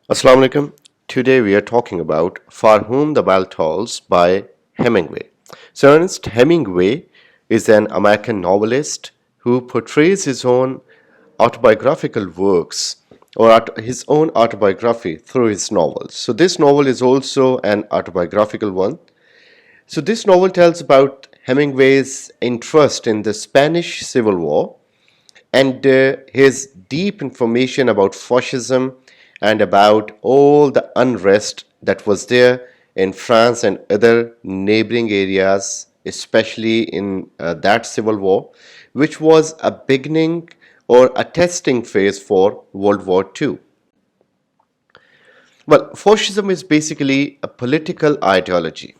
Assalamu alaikum. Today we are talking about For Whom the Bell Tolls by Hemingway. So, Ernest Hemingway is an American novelist who portrays his own autobiographical works or his own autobiography through his novels. So, this novel is also an autobiographical one. So, this novel tells about Hemingway's interest in the Spanish Civil War and his deep information about fascism and about all the unrest that was there in France and other neighboring areas, especially in that civil war, which was a beginning or a testing phase for World War II. Well, fascism is basically a political ideology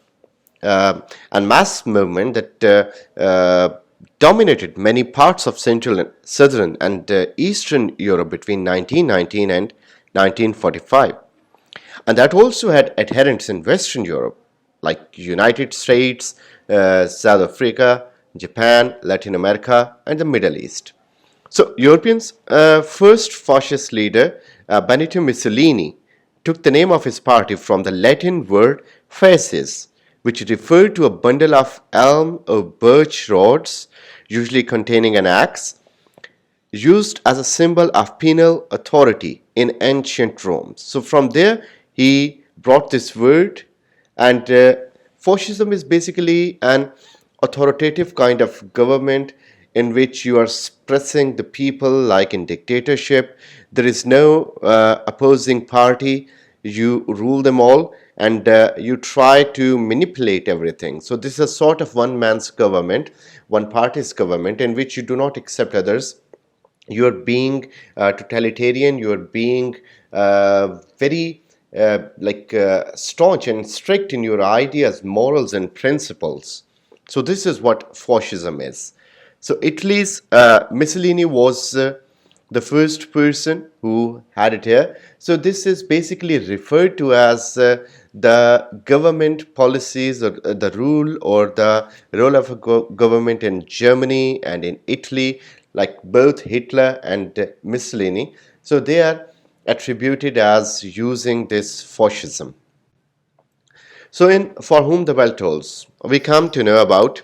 and mass movement that dominated many parts of Central, Southern, and Eastern Europe between 1919 and 1945. And that also had adherents in Western Europe, like United States, South Africa, Japan, Latin America, and the Middle East. So, Europeans' first fascist leader, Benito Mussolini, took the name of his party from the Latin word fasces, which referred to a bundle of elm or birch rods, usually containing an axe, used as a symbol of penal authority in ancient Rome. So, from there, he brought this word, and fascism is basically an authoritative kind of government in which you are suppressing the people, like in dictatorship. There is no opposing party, you rule them all, and you try to manipulate everything. So, this is a sort of one man's government, one party's government, in which you do not accept others. You're being totalitarian, you're being very staunch and strict in your ideas, morals, and principles. So, this is what fascism is. So, Italy's Mussolini was the first person who had it here. So, this is basically referred to as the government policies or the rule or the role of a government in Germany and in Italy, like both Hitler and Mussolini. So, they are attributed as using this fascism. So, in For Whom the Bell Tolls, we come to know about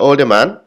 older man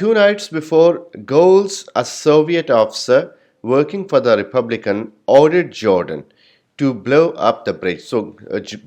2 nights before, Goals, a Soviet officer working for the Republican, ordered Jordan to blow up the bridge. So,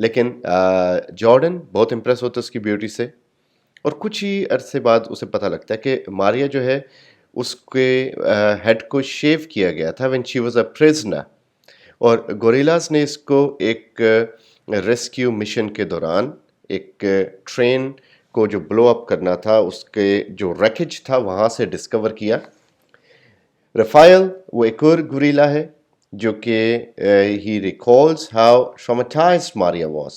لیکن Jordan بہت impress ہوتا ہے اس کی beauty سے، اور کچھ ہی عرصے بعد اسے پتہ لگتا ہے کہ ماریا جو ہے اس کے ہیڈ کو شیو کیا گیا تھا when she was a prisoner، اور گوریلاز نے اس کو ایک ریسکیو مشن کے دوران ایک ٹرین کو جو بلو اپ کرنا تھا اس کے جو ریکیج تھا وہاں سے ڈسکور کیا۔ رفائل وہ ایک اور گوریلا ہے جو کہ he recalls how traumatised Maria was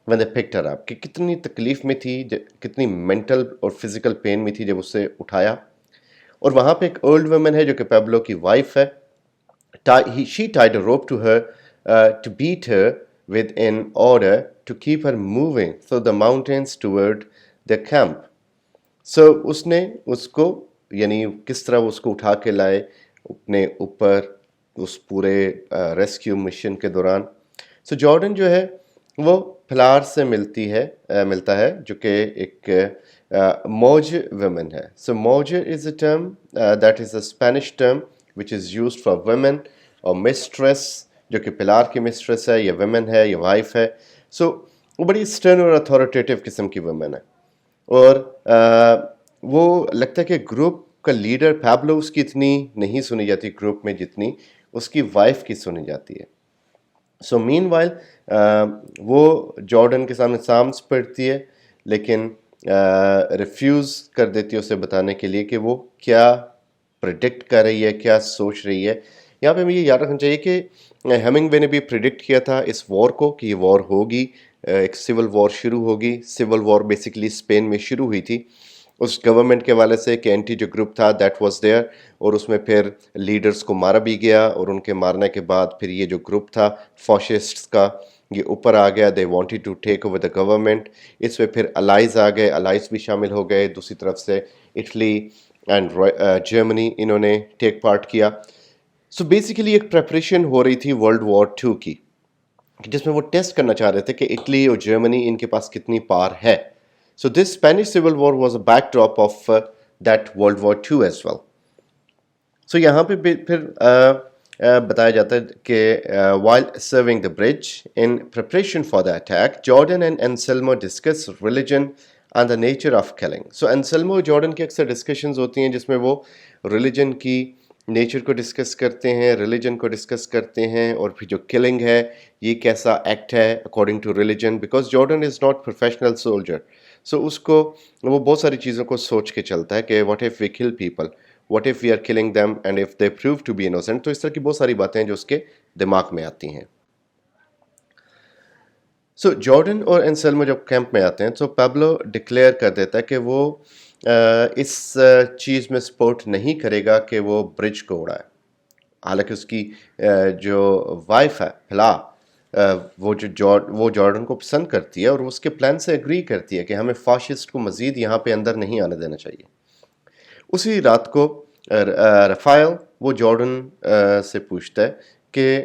when they picked her up، کہ کتنی تکلیف میں تھی، کتنی مینٹل اور فزیکل پین میں تھی جب اسے اٹھایا۔ اور وہاں پہ ایک اولڈ ویمن ہے جو کہ پیبلو کی وائف ہے، she tied a rope to her to beat her with in order to keep her moving through the mountains toward the camp۔ So اس نے اس کو یعنی کس طرح وہ اس کو اٹھا کے لائے اپنے اوپر اس پورے ریسکیو مشن کے دوران۔ سو جارڈن جو ہے وہ پھلار سے ملتا ہے جو کہ ایک موج ویمن ہے۔ سو موجر is a term that is a Spanish term which is used for women اور مسٹریس جو کہ پلار کی مسٹریس ہے یا ویمن ہے یا وائف ہے۔ سو وہ بڑی اسٹرن اور اتھارٹیٹیو قسم کی ویمن ہے، اور وہ لگتا ہے کہ گروپ کا لیڈر پیبلو اس کی اتنی نہیں سنی جاتی گروپ میں جتنی اس کی وائف کی سنی جاتی ہے۔ سو مین وائل وہ جارڈن کے سامنے سامس پڑھتی ہے، لیکن ریفیوز کر دیتی ہے اسے بتانے کے لیے کہ وہ کیا پریڈکٹ کر رہی ہے، کیا سوچ رہی ہے۔ یہاں پہ ہمیں یہ یاد رکھنا چاہیے کہ ہیمنگ وے نے بھی پریڈکٹ کیا تھا اس وار کو کہ یہ وار ہوگی، ایک سول وار شروع ہوگی۔ سول وار بیسیکلی اسپین میں شروع ہوئی تھی اس گورنمنٹ کے حوالے سے کہ اینٹی جو گروپ تھا دیٹ واز دیئر، اور اس میں پھر لیڈرز کو مارا بھی گیا، اور ان کے مارنے کے بعد پھر یہ جو گروپ تھا فاشسٹس کا یہ اوپر آ گیا، they wanted to take over the government. اس میں پھر الائز آ گئے، الائز بھی شامل ہو گئے، دوسری طرف سے اٹلی اینڈ جرمنی انہوں نے ٹیک پارٹ کیا۔ سو بیسیکلی ایک پریپریشن ہو رہی تھی ورلڈ وار 2 کی، جس میں وہ ٹیسٹ کرنا چاہ رہے تھے کہ اٹلی اور جرمنی ان کے پاس کتنی پار ہے۔ So this Spanish civil war was a backdrop of that world war 2 as well. سو یہاں پہ پھر بتایا جاتا ہے کہ while serving the bridge in preparation for the attack Jordan and Anselmo discuss religion and the nature of killing۔ So Anselmo اور Jordan کی اکثر ڈسکشنز ہوتی ہیں جس میں وہ ریلیجن کی نیچر کو ڈسکس کرتے ہیں، ریلیجن کو ڈسکس کرتے ہیں، اور پھر جو کلنگ ہے یہ کیسا ایکٹ ہے according to religion, because Jordan is not professional soldier. So اس کو وہ بہت ساری چیزوں کو سوچ کے چلتا ہے کہ what if we kill people, what if we are killing them and if they prove to be innocent. تو اس طرح کی بہت ساری باتیں ہیں جو اس کے دماغ میں آتی ہیں۔ سو جارڈن اور انسلمو جب کیمپ میں آتے ہیں تو پیبلو ڈکلیئر کر دیتا ہے کہ وہ اس چیز میں سپورٹ نہیں کرے گا کہ وہ برج کو اڑائے، حالانکہ اس کی جو وائف ہے پھلا وہ جارڈن کو پسند کرتی ہے اور اس کے پلان سے اگری کرتی ہے کہ ہمیں فاشسٹ کو مزید یہاں پہ اندر نہیں آنے دینا چاہیے۔ اسی رات کو رفائل وہ جارڈن سے پوچھتا ہے کہ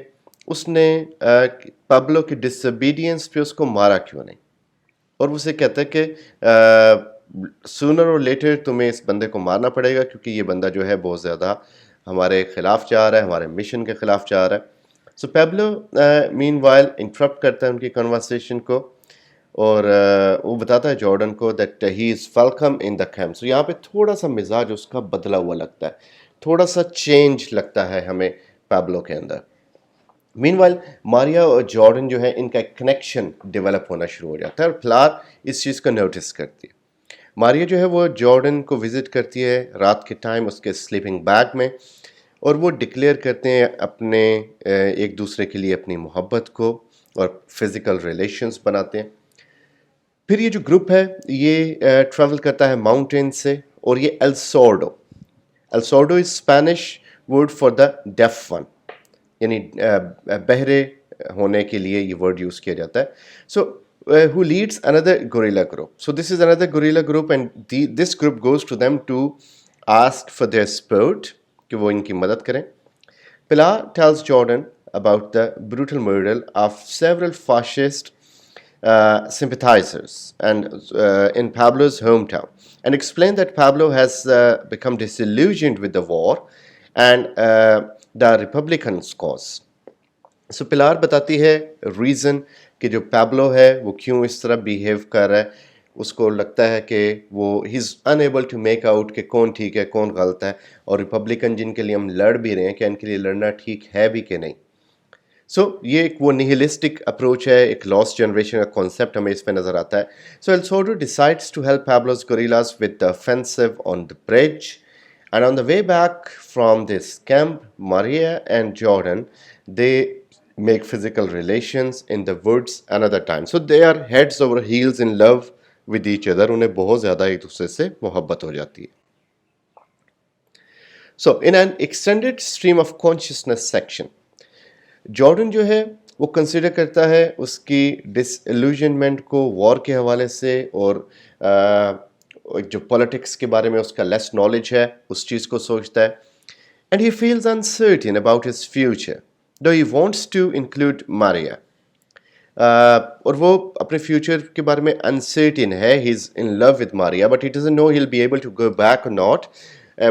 اس نے پیبلو کی ڈس اوبیڈینس پہ اس کو مارا کیوں نہیں، اور اسے کہتا ہے کہ سونر اور لیٹر تمہیں اس بندے کو مارنا پڑے گا کیونکہ یہ بندہ جو ہے بہت زیادہ ہمارے خلاف جا رہا ہے، ہمارے مشن کے خلاف جا رہا ہے۔ سو پیبلو مین وائل انٹرپٹ کرتا ہے ان کی کنورسیشن کو، اور وہ بتاتا ہے جارڈن کو that he is welcome in the camp. So یہاں پہ تھوڑا سا مزاج اس کا بدلا ہوا لگتا ہے، تھوڑا سا چینج لگتا ہے ہمیں پیبلو کے اندر۔ مین وائل ماریا اور جارڈن جو ہے ان کا ایک کنیکشن ڈیولپ ہونا شروع ہو جاتا ہے، اور پلار اس چیز کو نوٹس کرتی ہے۔ ماریا جو ہے وہ جارڈن کو وزٹ کرتی ہے رات کے ٹائم اس کے سلیپنگ بیگ میں، اور وہ ڈکلیئر کرتے ہیں اپنے ایک دوسرے کے لیے اپنی محبت کو، اور فزیکل ریلیشنز بناتے ہیں۔ پھر یہ جو گروپ ہے یہ ٹریول کرتا ہے ماؤنٹین سے، اور یہ El Sordo is Spanish word for the deaf one, یعنی بہرے ہونے کے لیے یہ ورڈ یوز کیا جاتا ہے۔ سو who leads another gorilla group. So this is another gorilla group and this group goes to them to ask for their support کہ وہ ان کی مدد کریں۔ Pilar tells Jordan about the brutal murder of several fascist sympathizers and in Pablo's hometown, and explain that Pablo has become disillusioned with the war and the Republicans' cause. So Pilar بتاتی ہے reason کہ جو Pablo ہے وہ کیوں اس طرح behave کر رہا ہے. اس کو لگتا ہے کہ وہ he is unable to make out کہ کون ٹھیک ہے کون غلط ہے, اور ریپبلکن جن کے لیے ہم لڑ بھی رہے ہیں کہ ان کے لیے لڑنا ٹھیک ہے بھی کہ نہیں. سو یہ ایک وہ نہلسٹک اپروچ ہے, ایک لاسٹ جنریشن کا کانسیپٹ ہمیں اس پہ نظر آتا ہے. So El Sordo decides to help Pablo's guerrillas with the offensive on the bridge, and on the way back from this camp Maria and Jordan they make physical relations in the woods another time. So they are heads over heels in love with each other. انہیں بہت زیادہ ایک دوسرے سے محبت ہو جاتی ہے. So in an extended stream of consciousness section, Jordan جو ہے وہ کنسیڈر کرتا ہے اس کی ڈس ایلوژنمنٹ کو وار کے حوالے سے, اور جو پولیٹکس کے بارے میں اس کا لیس نالج ہے اس چیز کو سوچتا ہے. And he feels uncertain about his future though he wants to include Maria. اور وہ اپنے فیوچر کے بارے میں انسرٹن ہے. He is in love with Maria but he doesn't know he'll be able to go back or not,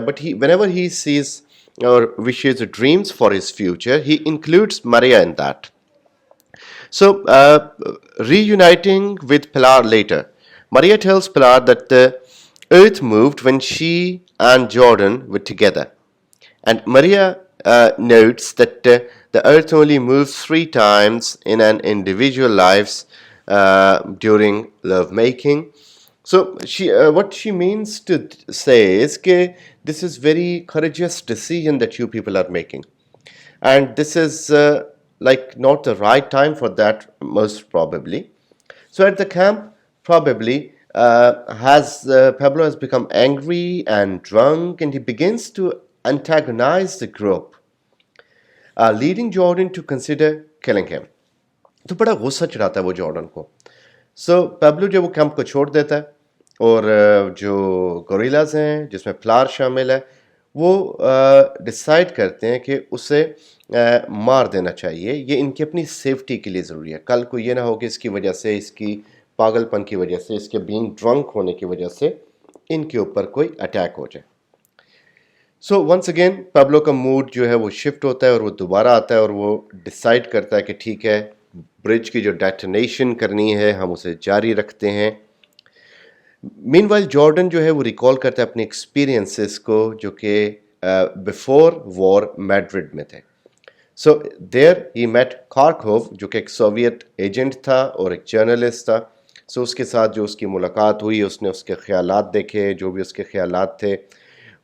but whenever he says or wishes or dreams for his future, he includes Maria in that. So, reuniting with Pilar later, Maria tells Pilar that the earth moved when she and Jordan were together. And Maria notes that the earth only moves 3 times in an individual lives during love making. So what she means to say is that this is very courageous decision that you people are making, and this is like not the right time for that most probably. So at the camp probably Pablo has become angry and drunk, and he begins to antagonize the group, leading Jordan to consider killing him. تو بڑا غصہ چڑھاتا ہے وہ Jordan کو. سو Pablo جب وہ camp کو چھوڑ دیتا ہے, اور جو گوریلاز ہیں جس میں پلار شامل ہے وہ ڈیسائیڈ کرتے ہیں کہ اسے مار دینا چاہیے. یہ ان کی اپنی سیفٹی کے لیے ضروری ہے. کل کو یہ نہ ہو کہ اس کی وجہ سے, اس کی پاگل پن کی وجہ سے, اس کے بینگ ڈرنک ہونے کی وجہ سے ان کے اوپر کوئی اٹیک ہو جائے. سو ونس اگین پیبلو کا موڈ جو ہے وہ شفٹ ہوتا ہے, اور وہ دوبارہ آتا ہے اور وہ ڈیسائیڈ کرتا ہے کہ ٹھیک ہے برج کی جو ڈیٹونیشن کرنی ہے ہم اسے جاری رکھتے ہیں. مین وائل جارڈن جو ہے وہ ریکال کرتا ہے اپنے ایکسپیرینسز کو جو کہ بیفور وار میڈرڈ میں تھے. سو دیر ہی میٹ کارکوو جو کہ ایک سوویت ایجنٹ تھا اور ایک جرنلسٹ تھا. سو اس کے ساتھ جو اس کی ملاقات ہوئی, اس نے اس کے خیالات دیکھے, جو بھی اس کے خیالات تھے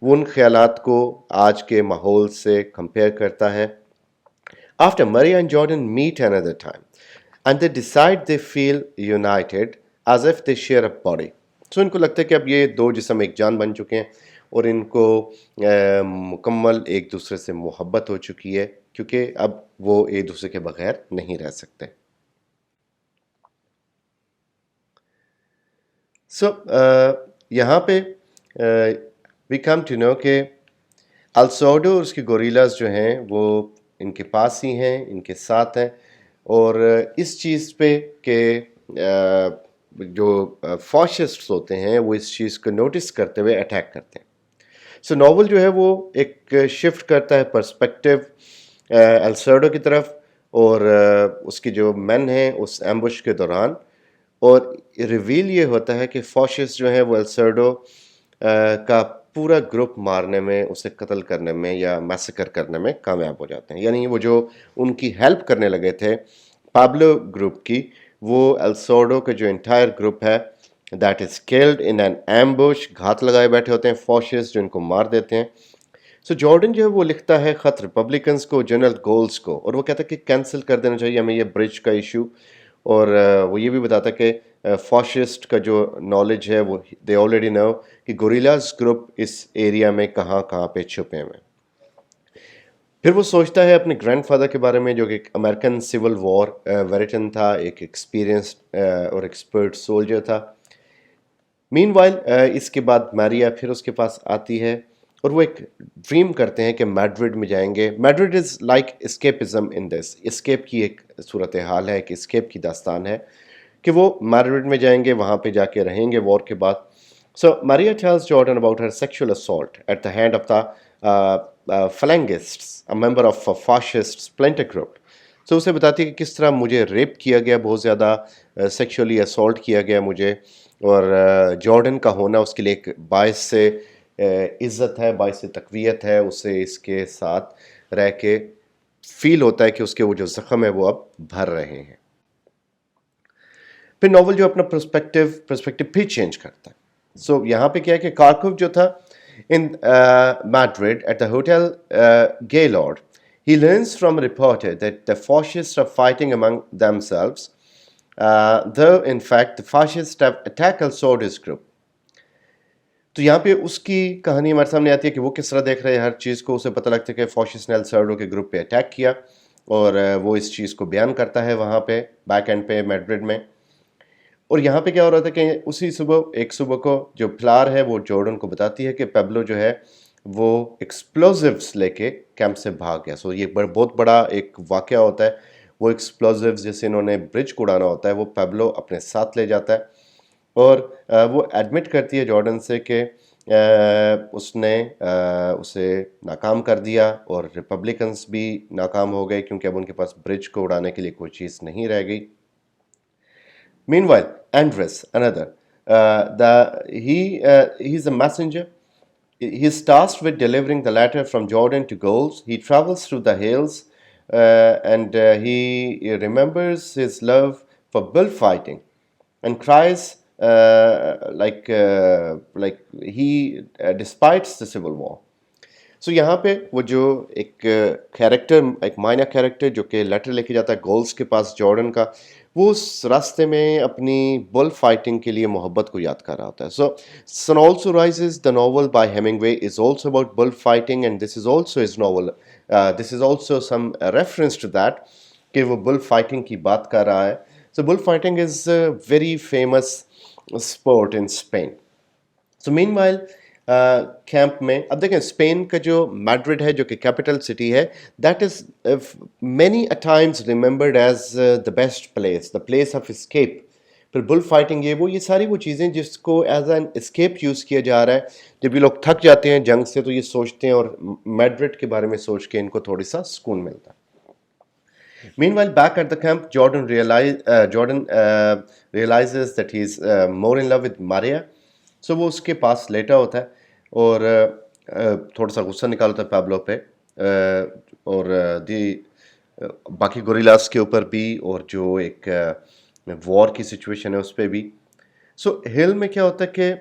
وہ ان خیالات کو آج کے ماحول سے کمپیئر کرتا ہے. After Maria and Jordan meet another time, and they decide they feel united as if they share a body. So ان کو لگتا ہے کہ اب یہ 2 جسم ایک جان بن چکے ہیں, اور ان کو مکمل ایک دوسرے سے محبت ہو چکی ہے, کیونکہ اب وہ ایک دوسرے کے بغیر نہیں رہ سکتے. سو یہاں پہ we come to know کہ السوڈو اور اس کے گوریلاز جو ہیں وہ ان کے پاس ہی ہیں, ان کے ساتھ ہیں, اور اس چیز پہ کہ جو فاشسٹس ہوتے ہیں وہ اس چیز کو نوٹس کرتے ہوئے اٹیک کرتے ہیں. سو ناول جو ہے وہ ایک شفٹ کرتا ہے پرسپیکٹیو السوڈو کی طرف, اور اس کی جو مین ہیں اس ایمبوش کے دوران, اور ریویل یہ ہوتا ہے کہ فاشسٹ جو ہیں وہ السوڈو کا پورا گروپ مارنے میں, اسے قتل کرنے میں یا میسیکر کرنے میں کامیاب ہو جاتے ہیں. یعنی وہ جو ان کی ہیلپ کرنے لگے تھے پابلو گروپ کی, وہ السوڈو کا جو انٹائر گروپ ہے that is called in an ambush, گھات لگائے بیٹھے ہوتے ہیں فاشسٹ جو ان کو مار دیتے ہیں. سو جارڈن جو ہے وہ لکھتا ہے خط ریپبلکنس کو, جنرل گولز کو, اور وہ کہتا ہے کہ کینسل کر دینا چاہیے ہمیں یہ برج کا ایشو. اور وہ یہ بھی بتاتا ہے کہ فاشسٹ کا جو نالج ہے وہ دے آلریڈی نو کہ گوریلاز گروپ اس ایریا میں کہاں کہاں پہ چھپے ہوئے. پھر وہ سوچتا ہے اپنے گرینڈ فادر کے بارے میں جو کہ ایک امریکن سول وار ویٹرن تھا, ایک ایکسپیرینسڈ اور ایکسپرٹ سولجر تھا. مین وائل اس کے بعد ماریا پھر اس کے پاس آتی ہے, اور وہ ایک ڈریم کرتے ہیں کہ میڈرڈ میں جائیں گے. Madrid is like escapism in this, escape کی ایک صورتحال ہے, ایک اسکیپ کی داستان ہے کہ وہ میڈرڈ میں جائیں گے, وہاں پہ جا کے رہیں گے وار کے بعد. So Maria tells Jordan about her sexual assault at the hand of the Phalangists, a member of a fascist splinter group. سو اسے بتاتی ہے کہ کس طرح مجھے ریپ کیا گیا، بہت زیادہ سیکشولی اسالٹ کیا گیا مجھے، اور جارڈن کا ہونا اس کے لیے ایک باعث سے عزت ہے، باعث تقویت ہے، اسے اس کے ساتھ رہ کے فیل ہوتا ہے کہ اس کے وہ جو زخم ہے وہ اب بھر رہے ہیں. پھر ناول جو اپنا پرسپیکٹو پھر چینج کرتا ہے. سو یہاں پہ کیا ہے کہ کارکوف جو تھا in Madrid at the Hotel Gaylord, he learns from a reporter that the fascists are fighting among themselves, though in fact the fascists have attacked El Sordo's group. تو یہاں پہ اس کی کہانی ہمارے سامنے آتی ہے کہ وہ کس طرح دیکھ رہے ہیں ہر چیز کو. اسے پتہ لگتا ہے کہ فاشسٹ نے ایل سارڈو کے گروپ پہ اٹیک کیا، اور وہ اس چیز کو بیان کرتا ہے وہاں پہ بیک اینڈ پہ میڈرڈ میں. اور یہاں پہ کیا ہو رہا تھا کہ اسی ایک صبح کو جو فلار ہے وہ جارڈن کو بتاتی ہے کہ پیبلو جو ہے وہ ایکسپلوزیوز لے کے کیمپ سے بھاگ گیا. سو یہ بہت بڑا ایک واقعہ ہوتا ہے. وہ ایکسپلوزیوز جیسے انہوں نے برج کو اڑانا ہوتا ہے وہ پیبلو اپنے ساتھ لے جاتا ہے، اور وہ ایڈمٹ کرتی ہے جارڈن سے کہ اس نے اسے ناکام کر دیا، اور ریپبلکنس بھی ناکام ہو گئے کیونکہ اب ان کے پاس برج کو اڑانے کے لیے کوئی چیز نہیں رہ گئی. Meanwhile, Andres, another, he's a messenger. He is tasked with delivering the letter from Jordan to Goals. He travels through the hills, and he remembers his love for bullfighting and cries like he despises the civil war. سو یہاں پہ وہ جو ایک character, ایک minor character جو کہ letter لے کے جاتا ہے گولز کے پاس جارڈن کا، وہ اس راستے میں اپنی بل فائٹنگ کے لیے محبت کو یاد کر رہا ہوتا ہے. So sun also rises the novel by Hemingway is also about bull fighting, and this is also his novel, this is also some reference to that کہ وہ بل فائٹنگ کی بات کر رہا ہے. So bull fighting is very famous sport in Spain. So meanwhile camp میں اب دیکھیں اسپین کا جو میڈرڈ ہے جو کہ کیپٹل سٹی ہے، that is many a Times remembered as the best place, the place of escape. پھر بل فائٹنگ یہ ساری وہ چیزیں جس کو ایز این اسکیپ یوز کیا جا رہا ہے. جب یہ لوگ تھک جاتے ہیں جنگ سے تو یہ سوچتے ہیں، اور میڈرڈ کے بارے میں سوچ کے ان کو تھوڑی سا سکون ملتا ہے. Meanwhile, back at the camp, Jordan realizes that he's more in love with Maria. So وہ اس کے پاس لیٹا ہوتا ہے اور تھوڑا سا غصہ نکالتا ہے پیبلو پہ، اور باقی گوریلاز کے اوپر بھی، اور جو ایک وار کی سچویشن ہے اس پہ بھی. سو ہل میں کیا ہوتا ہے کہ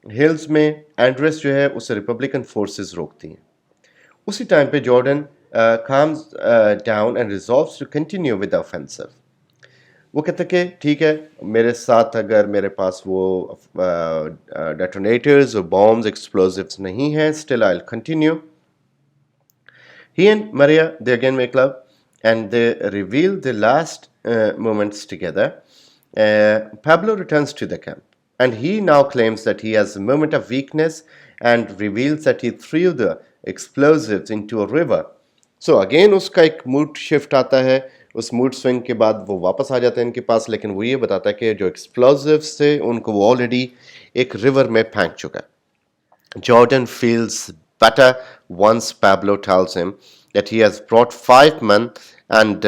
ہلز میں اینڈریس جو ہے اسے ریپبلکن فورسز روکتی ہیں. اسی ٹائم پہ Jordan calms down and resolves to continue with the offensive. وہ کہتا ہے کہ ٹھیک ہے، میرے ساتھ اگر میرے پاس وہ ڈیٹونیٹرز اور بامز ایکسپلوزیوز نہیں ہیں، still I'll continue. He and Maria, they again make love and they reveal the last moments together. Pablo returns to the camp and he now claims that he has a moment of weakness and reveals that he threw the explosives into a river. So again اس کا ایک mood shift آتا ہے. اس mood swing کے بعد وہ واپس آ جاتا ہے ان کے پاس، لیکن وہ یہ بتاتا ہے کہ جو ایکسپلوزیوز تھے ان کو وہ آلریڈی ایک ریور میں پھینک چکا ہے. Jordan feels better once Pablo tells him that he has brought 5 men and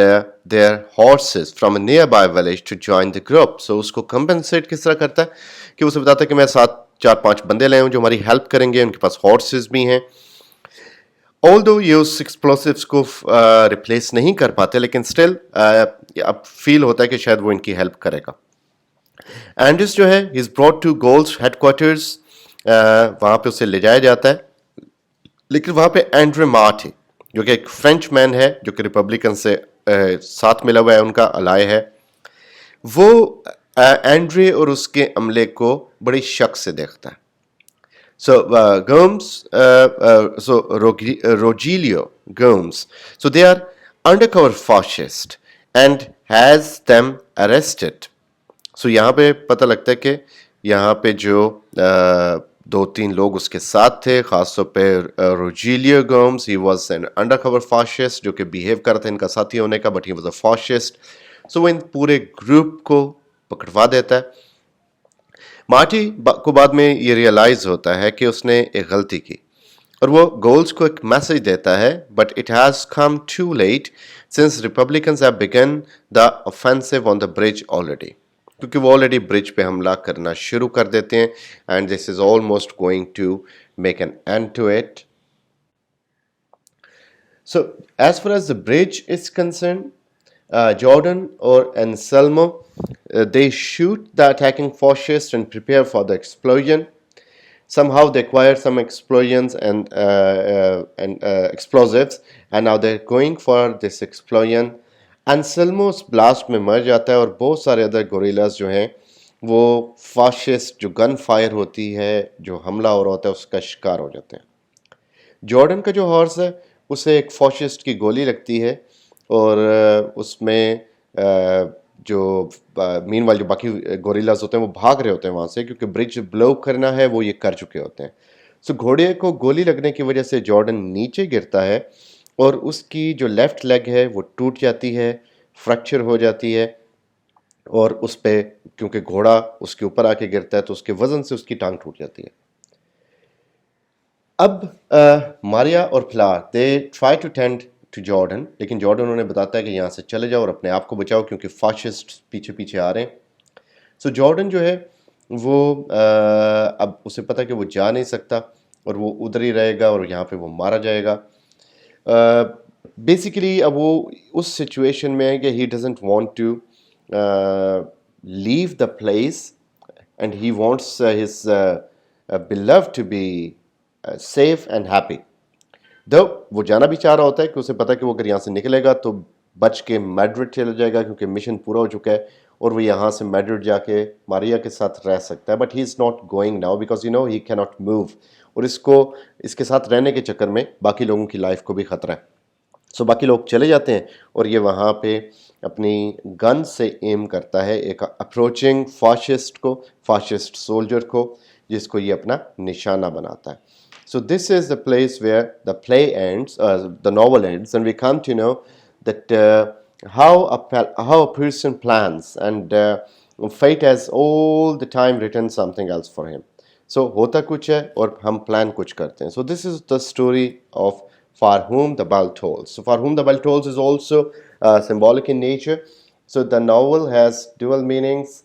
their horses from a nearby village to join the group. سو اس کو کمپنسیٹ کس طرح کرتا ہے کہ اسے بتاتا ہے کہ میں ساتھ 4-5 بندے لے ہوں جو ہماری ہیلپ کریں گے، ان کے پاس ہارسز بھی ہیں. Although یہ اس ایکسپلوسیوس کو ریپلیس نہیں کر پاتے، لیکن اسٹل اب فیل ہوتا ہے کہ شاید وہ ان کی ہیلپ کرے گا. اینڈرس جو ہے is brought to Golz headquarters, وہاں پہ اسے لے جایا جاتا ہے. لیکن وہاں پہ اینڈرے مارٹ ہے جو کہ ایک فرینچ مین ہے جو کہ ریپبلکن سے ساتھ ملا ہوا ہے، ان کا الائے ہے. وہ اینڈرے اور اس کے عملے کو بڑی شک سے دیکھتا ہے. So Rogelio Gomes, so they are undercover fascist and has them arrested. So یہاں پہ پتہ لگتا ہے کہ یہاں پہ جو 2-3 لوگ اس کے ساتھ تھے، خاص طور پہ روجیلیو Gomez, he was an undercover fascist جو کہ بیہیو کر رہا تھا ان کا ساتھی ہونے کا، but he was a fascist. So وہ ان پورے گروپ کو پکڑوا دیتا ہے. مارٹی کو بعد میں یہ ریئلائز ہوتا ہے کہ اس نے ایک غلطی کی. اور وہ گولز کو ایک میسج دیتا ہے but it has come too late since Republicans have begun the offensive on the bridge already, کیونکہ وہ آلریڈی برج پہ حملہ کرنا شروع کر دیتے ہیں and this is almost going to make an end to it. So, as far as the bridge is concerned, Jordan or Anselmo, they shoot the attacking fascists and prepare for the explosion. Somehow they acquire some explosions and explosives, and now they're going for this explosion. Anselmo اس blast میں مر جاتا ہے اور بہت سارے other guerrillas جو ہیں وہ فاشسٹ جو گن فائر ہوتی ہے جو حملہ ہو رہا ہوتا ہے اس کا شکار ہو جاتے ہیں. جارڈن کا جو ہارس ہے اسے ایک فاشسٹ کی گولی لگتی ہے اور اس میں جو مین وال جو باقی گوریلاز ہوتے ہیں وہ بھاگ رہے ہوتے ہیں وہاں سے کیونکہ برج بلو کرنا ہے وہ یہ کر چکے ہوتے ہیں. سو گھوڑے کو گولی لگنے کی وجہ سے جارڈن نیچے گرتا ہے اور اس کی جو لیفٹ لیگ ہے وہ ٹوٹ جاتی ہے، فریکچر ہو جاتی ہے، اور اس پہ کیونکہ گھوڑا اس کے اوپر آ کے گرتا ہے تو اس کے وزن سے اس کی ٹانگ ٹوٹ جاتی ہے. اب ماریا اور Pilar they try to tend to Jordan, لیکن جارڈن انہیں بتاتا ہے کہ یہاں سے چلے جاؤ اور اپنے آپ کو بچاؤ کیونکہ فاشسٹ پیچھے پیچھے آ رہے ہیں. سو جارڈن جو ہے وہ اب اسے پتہ کہ وہ جا نہیں سکتا اور وہ ادھر ہی رہے گا اور یہاں پہ وہ مارا جائے گا. بیسیکلی اب وہ اس سچویشن میں ہے کہ he doesn't want to leave the place and he wants his beloved to be safe and happy. Though وہ جانا بھی چاہ رہا ہوتا ہے کہ اسے پتا کہ وہ اگر یہاں سے نکلے گا تو بچ کے میڈرڈ چلا جائے گا کیونکہ مشن پورا ہو چکا ہے اور وہ یہاں سے میڈرڈ جا کے ماریا کے ساتھ رہ سکتا ہے. But he is not going now because you know he key not move, اور اس کے ساتھ رہنے کے چکر میں باقی لوگوں کی لائف کو بھی خطرہ ہے. سو باقی لوگ چلے جاتے ہیں اور یہ وہاں پہ اپنی گن سے ایم کرتا ہے ایک اپروچنگ فاشسٹ کو، فاشسٹ سولجر کو، جس کو یہ اپنا نشانہ بناتا ہے. So this is the place where the play ends, the novel ends, and we come to know that how a person plans, and fate has all the time written something else for him. So ہوتا کچھ ہے اور ہم plan کچھ کرتے ہیں. So this is the story of For Whom the Bell Tolls. So For Whom the Bell Tolls is also symbolic in nature. So the novel has dual meanings.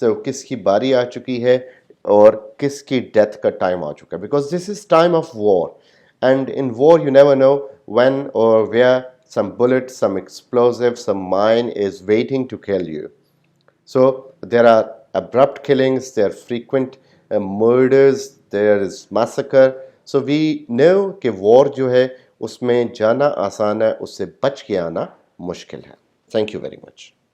So کس کی باری آ چکی ہے اور کس کی ڈیتھ کا ٹائم آ چکا ہے، because this is time of war and in war you never know when or where some bullet, some explosive, some mine is waiting to kill you. So there are abrupt killings, there are frequent murders, there is massacre. So we know کہ war جو ہے اس میں جانا آسان ہے، اس سے بچ کے آنا مشکل ہے. Thank you very much.